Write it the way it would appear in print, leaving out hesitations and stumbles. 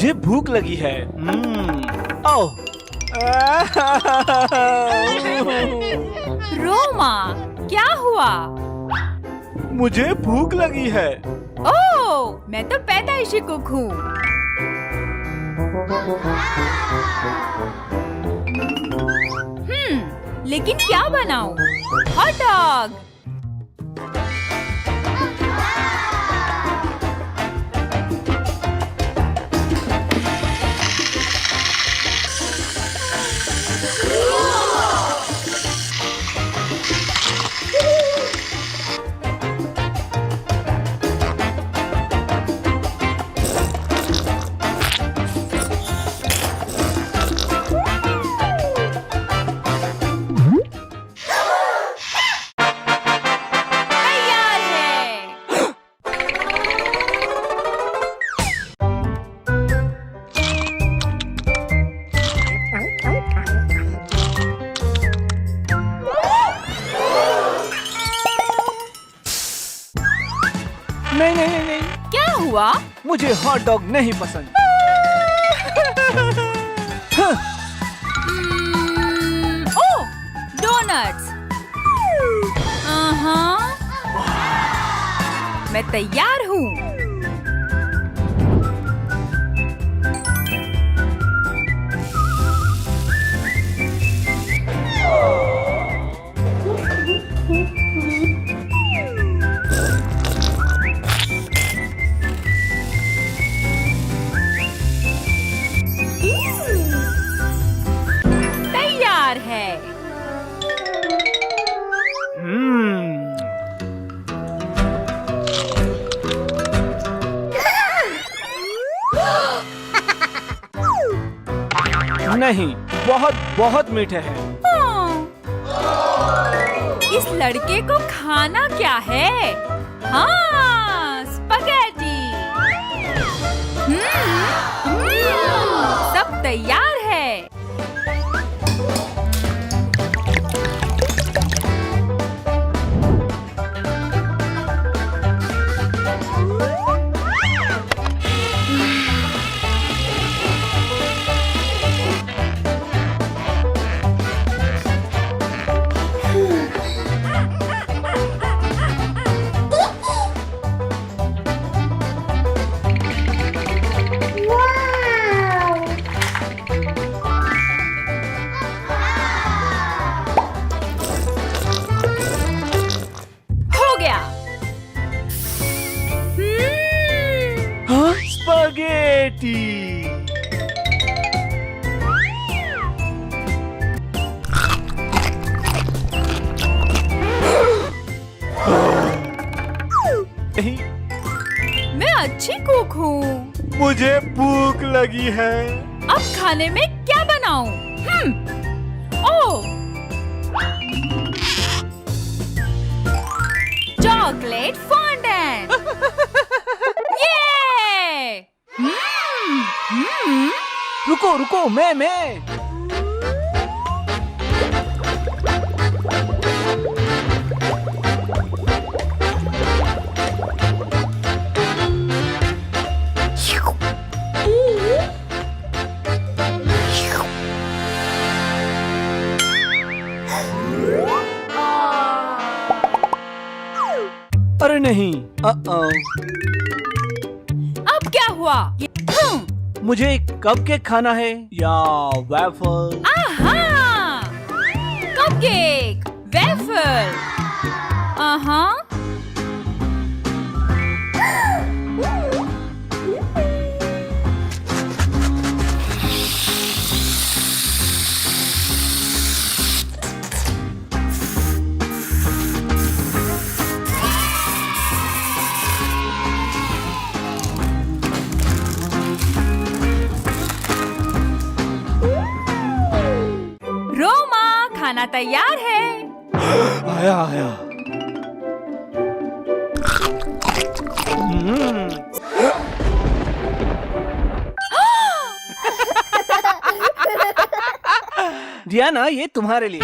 मुझे भूख लगी है। ओह रोमा, क्या हुआ? मुझे भूख लगी है। ओह, मैं तो पैदाइशी कुक हूँ। लेकिन क्या बनाऊं? Hot dog. नहीं। क्या हुआ? मुझे हॉट डॉग नहीं पसंद। ओह, डोनट्स। मैं तैयार हूँ। तैयार है। नहीं, बहुत बहुत मीठे हैं। इस लड़के को खाना क्या है? हाँ, स्पगेटी। सब तैयार है। स्पगेटी। नहीं, मैं अच्छी कुक हूँ। मुझे भूख लगी है। अब खाने में क्या बनाऊं? ओह, चॉकलेट फॉन्डेंट। ये! रुको, मैं। अरे नहीं। अब क्या हुआ? मुझे एक कपकेक खाना है या वेफल। आहा! Cupcake, waffle. रोमा, खाना तैयार है। आया। डियाना, ये तुम्हारे लिए।